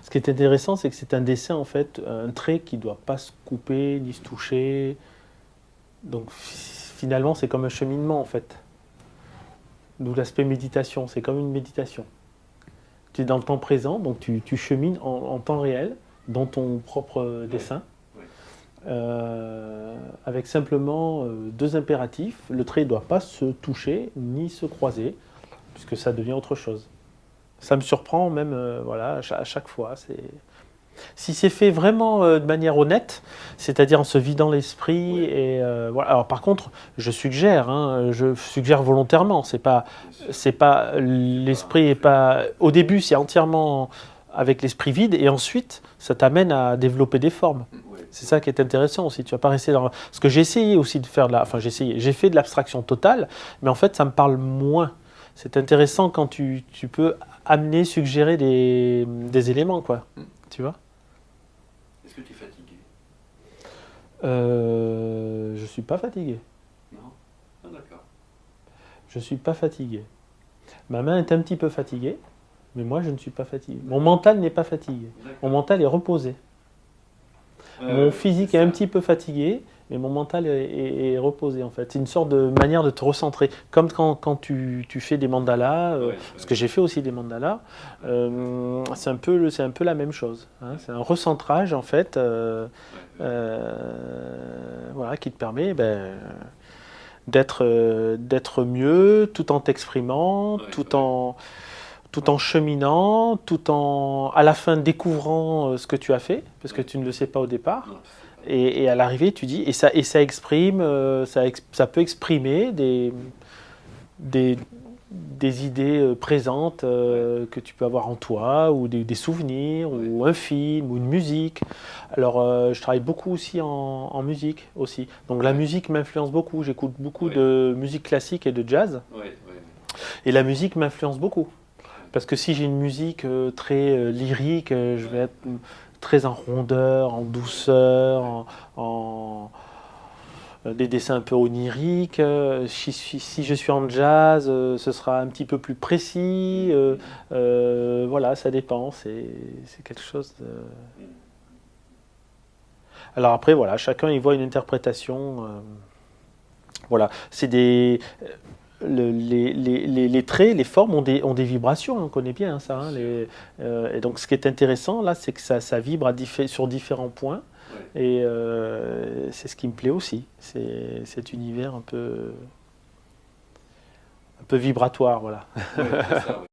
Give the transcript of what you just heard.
Ce qui est intéressant, c'est que c'est un dessin, en fait, un trait qui ne doit pas se couper ni se toucher. Donc finalement, c'est comme un cheminement, en fait. D'où l'aspect méditation, c'est comme une méditation. Tu es dans le temps présent, donc tu chemines en temps réel, dans ton propre dessin, ouais. avec simplement deux impératifs. Le trait ne doit pas se toucher ni se croiser, puisque ça devient autre chose. Ça me surprend même voilà, à chaque fois. Si c'est fait vraiment de manière honnête, c'est-à-dire en se vidant l'esprit, Ouais, et voilà. Alors par contre, je suggère volontairement. bien sûr. C'est pas C'est pas l'esprit est prévu. pas. Au début, c'est entièrement avec l'esprit vide, et ensuite, ça t'amène à développer des formes. Ouais, C'est ouais. ça qui est intéressant aussi. Tu vas pas rester dans. Parce que j'ai essayé aussi de faire de la. Enfin, j'ai fait de l'abstraction totale, mais en fait, ça me parle moins. C'est intéressant quand tu peux amener, suggérer des éléments, quoi. Hmm. Tu vois? Est-ce que tu es fatigué? Je suis pas fatigué. Non? Ah, d'accord. Je suis pas fatigué. Ma main est un petit peu fatiguée, mais moi je ne suis pas fatigué. Mon D'accord. mental n'est pas fatigué. Mon D'accord. mental est reposé. Ouais, Mon ouais, c'est physique est un ça. petit peu fatigué, mais mon mental est reposé en fait. C'est une sorte de manière de te recentrer. Comme quand tu fais des mandalas, Ouais, parce ouais, que j'ai fait aussi des mandalas, ouais, c'est un peu la même chose, hein. ouais, C'est un recentrage en fait, ouais, ouais, voilà, qui te permet d'être mieux tout en t'exprimant, ouais, ouais, tout en cheminant, tout en à la fin découvrant ce que tu as fait, parce que ouais. tu ne le sais pas au départ. Non, tu sais pas. Et à l'arrivée, tu dis, et ça exprime, ça peut exprimer des, des idées présentes Ouais, que tu peux avoir en toi, ou des souvenirs, ouais, ou un film, ou une musique. Alors, je travaille beaucoup aussi en musique aussi. Donc la ouais, musique m'influence beaucoup. J'écoute beaucoup ouais, de musique classique et de jazz. ouais, ouais, ouais, Et la musique m'influence beaucoup. ouais, Parce que si j'ai une musique très lyrique, je vais ouais, être très en rondeur, en douceur, ouais, en, des dessins un peu oniriques. Si je suis en jazz, ce sera un petit peu plus précis. mm, mm, Voilà, ça dépend. C'est quelque chose de... mm. Alors après, voilà, chacun y voit une interprétation. Voilà, c'est des... les traits, les formes ont des vibrations, on connaît bien ça, Bien hein, sûr. et donc ce qui est intéressant là, c'est que ça vibre sur différents points, Ouais, et c'est ce qui me plaît aussi, c'est cet univers un peu vibratoire, voilà. ouais, c'est ça, ouais.